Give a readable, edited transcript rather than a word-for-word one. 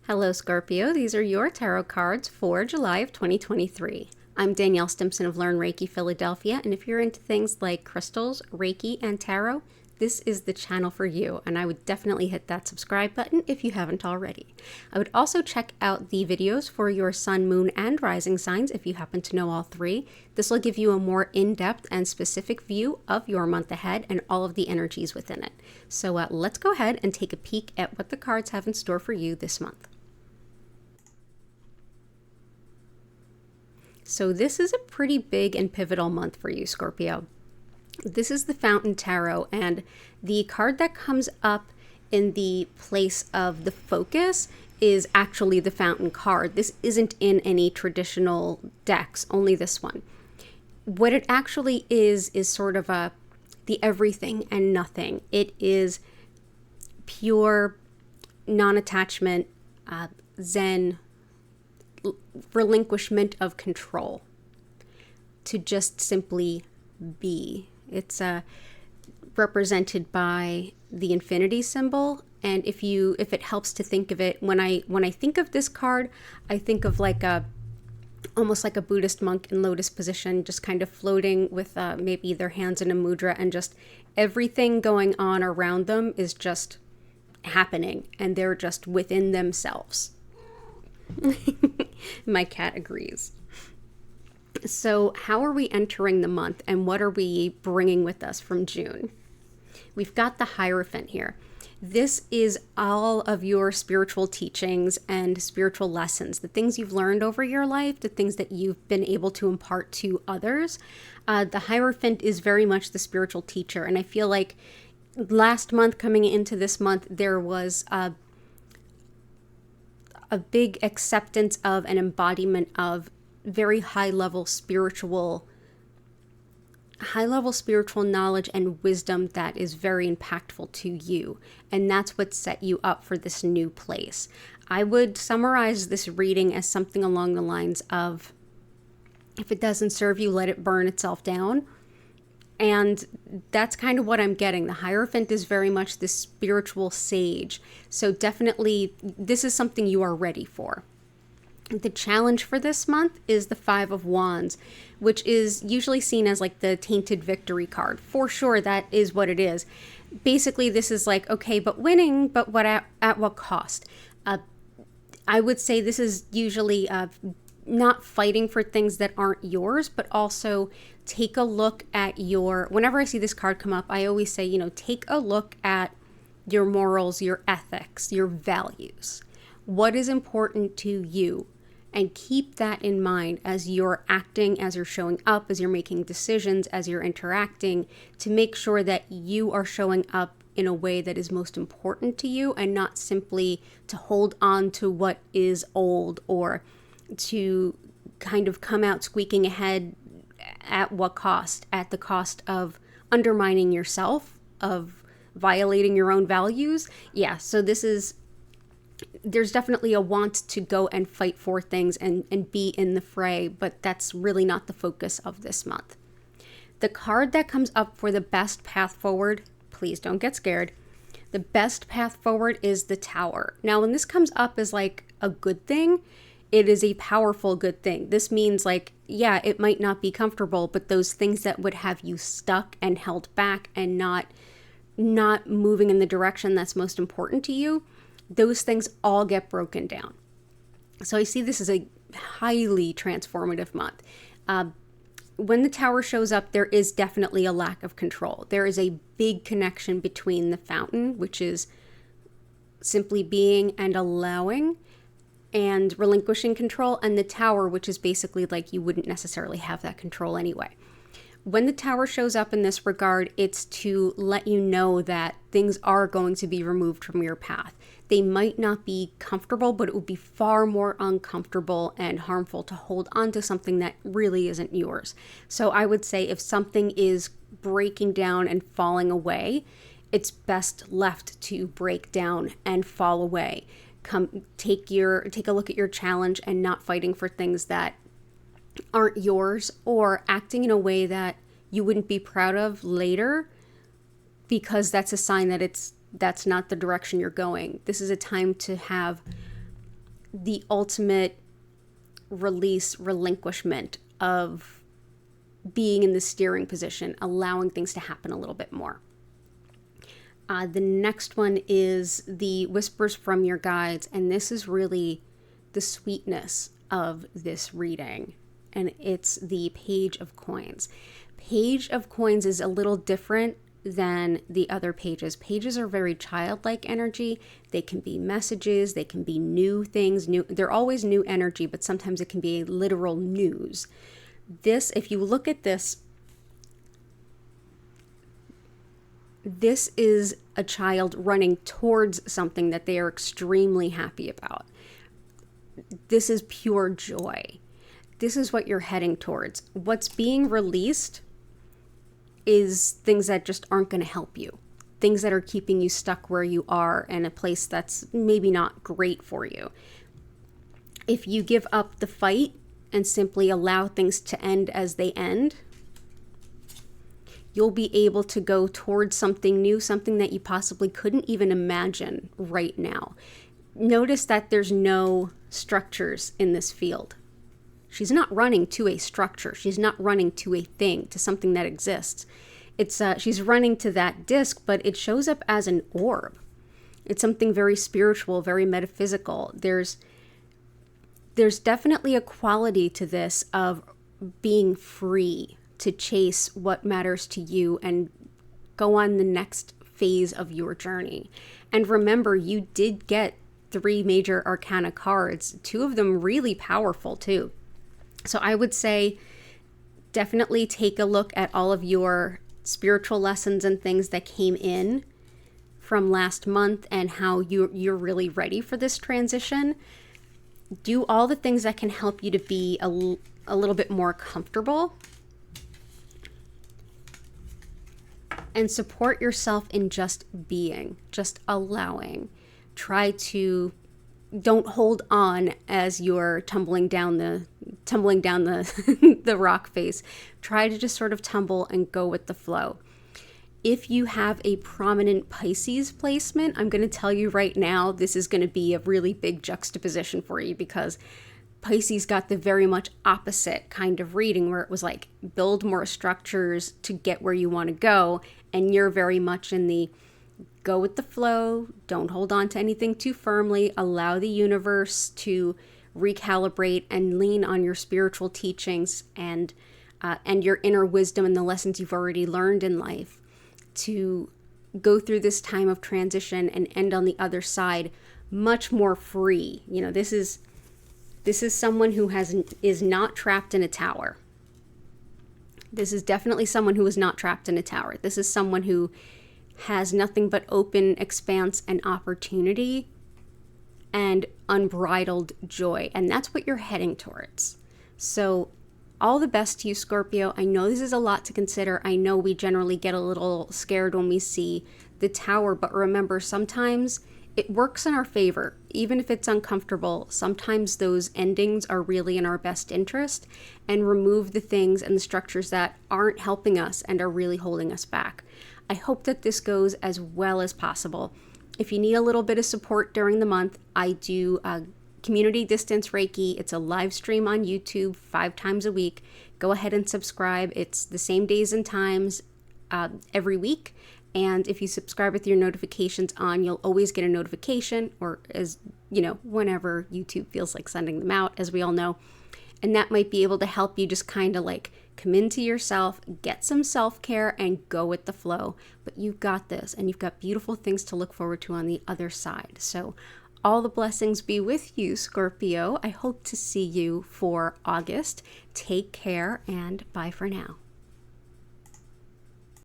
Hello, Scorpio. These are your tarot cards for July of 2023. I'm Danielle Stimpson of Learn Reiki Philadelphia, and if you're into things like crystals, Reiki, and tarot, this is the channel for you, and I would definitely hit that subscribe button if you haven't already. I would also check out the videos for your sun, moon, and rising signs if you happen to know all three. This will give you a more in-depth and specific view of your month ahead and all of the energies within it. So let's go ahead and take a peek at what the cards have in store for you this month. So this is a pretty big and pivotal month for you, Scorpio. This is the Fountain Tarot, and the card that comes up in the place of the focus is actually the Fountain card. This isn't in any traditional decks, only this one. What it actually is sort of the everything and nothing. It is pure non-attachment, Zen, relinquishment of control to just simply be. It's represented by the infinity symbol, and if it helps to think of it, when I think of this card, I think of almost like a Buddhist monk in lotus position, just kind of floating with maybe their hands in a mudra, and just everything going on around them is just happening, and they're just within themselves. My cat agrees. So how are we entering the month, and what are we bringing with us from June? We've got the Hierophant here. This is all of your spiritual teachings and spiritual lessons, the things you've learned over your life, the things that you've been able to impart to others. The Hierophant is very much the spiritual teacher, and I feel like last month coming into this month, there was a big acceptance of an embodiment of very high-level spiritual knowledge and wisdom that is very impactful to you. And that's what set you up for this new place. I would summarize this reading as something along the lines of, if it doesn't serve you, let it burn itself down. And that's kind of what I'm getting. The Hierophant is very much this spiritual sage. So definitely, this is something you are ready for. The challenge for this month is the Five of Wands, which is usually seen as like the tainted victory card. For sure, that is what it is. Basically, this is like, okay, but winning, but what at what cost? I would say this is usually not fighting for things that aren't yours, but also take a look at whenever I see this card come up, I always say, take a look at your morals, your ethics, your values. What is important to you? And keep that in mind as you're acting, as you're showing up, as you're making decisions, as you're interacting, to make sure that you are showing up in a way that is most important to you, and not simply to hold on to what is old, or to kind of come out squeaking ahead at what cost? At the cost of undermining yourself, of violating your own values. Yeah, so there's definitely a want to go and fight for things and be in the fray, but that's really not the focus of this month. The card that comes up for the best path forward, please don't get scared. The best path forward is the Tower. Now, when this comes up as like a good thing, it is a powerful good thing. This means yeah, it might not be comfortable, but those things that would have you stuck and held back and not moving in the direction that's most important to you, those things all get broken down. So I see this as a highly transformative month. When the Tower shows up, there is definitely a lack of control. There is a big connection between the Fountain, which is simply being and allowing and relinquishing control, and the Tower, which is basically like you wouldn't necessarily have that control anyway. When the Tower shows up in this regard, it's to let you know that things are going to be removed from your path. They might not be comfortable, but it would be far more uncomfortable and harmful to hold on to something that really isn't yours. So I would say if something is breaking down and falling away, it's best left to break down and fall away. Take a look at your challenge and not fighting for things that aren't yours, or acting in a way that you wouldn't be proud of later, because that's a sign that that's not the direction you're going. This is a time to have the ultimate release, relinquishment of being in the steering position, allowing things to happen a little bit more. The next one is the whispers from your guides, and this is really the sweetness of this reading, and it's the Page of Coins. Page of Coins is a little different than the other pages. Pages are very childlike energy. They can be messages, they can be new things, they're always new energy, but sometimes it can be literal news. This, if you look at this is a child running towards something that they are extremely happy about. This is pure joy. This is what you're heading towards. What's being released is things that just aren't going to help you. Things that are keeping you stuck where you are in a place that's maybe not great for you. If you give up the fight and simply allow things to end as they end, you'll be able to go towards something new, something that you possibly couldn't even imagine right now. Notice that there's no structures in this field. She's not running to a structure. She's not running to a thing, to something that exists. She's running to that disc, but it shows up as an orb. It's something very spiritual, very metaphysical. There's definitely a quality to this of being free to chase what matters to you and go on the next phase of your journey. And remember, you did get 3 major arcana cards, 2 of them really powerful too. So I would say definitely take a look at all of your spiritual lessons and things that came in from last month and how you're really ready for this transition. Do all the things that can help you to be a little bit more comfortable. And support yourself in just being, just allowing. Don't hold on as you're tumbling down the the rock face. Try to just sort of tumble and go with the flow. If you have a prominent Pisces placement, I'm going to tell you right now, this is going to be a really big juxtaposition for you, because Pisces got the very much opposite kind of reading, where it was like, build more structures to get where you want to go. And you're very much in the go with the flow, don't hold on to anything too firmly, allow the universe to recalibrate and lean on your spiritual teachings and your inner wisdom and the lessons you've already learned in life to go through this time of transition and end on the other side much more free. You know, this is someone who is not trapped in a tower. This is definitely someone who is not trapped in a tower. This is someone who has nothing but open expanse and opportunity and unbridled joy. And that's what you're heading towards. So all the best to you, Scorpio. I know this is a lot to consider. I know we generally get a little scared when we see the tower, but remember, sometimes it works in our favor. Even if it's uncomfortable, sometimes those endings are really in our best interest, and remove the things and the structures that aren't helping us and are really holding us back. I hope that this goes as well as possible. If you need a little bit of support during the month, I do community distance Reiki. It's a live stream on YouTube 5 times a week. Go ahead and subscribe. It's the same days and times every week. And if you subscribe with your notifications on, you'll always get a notification, or as you know, whenever YouTube feels like sending them out, as we all know. And that might be able to help you just kind of like come into yourself, get some self-care, and go with the flow. But you've got this, and you've got beautiful things to look forward to on the other side. So all the blessings be with you, Scorpio. I hope to see you for August. Take care, and bye for now.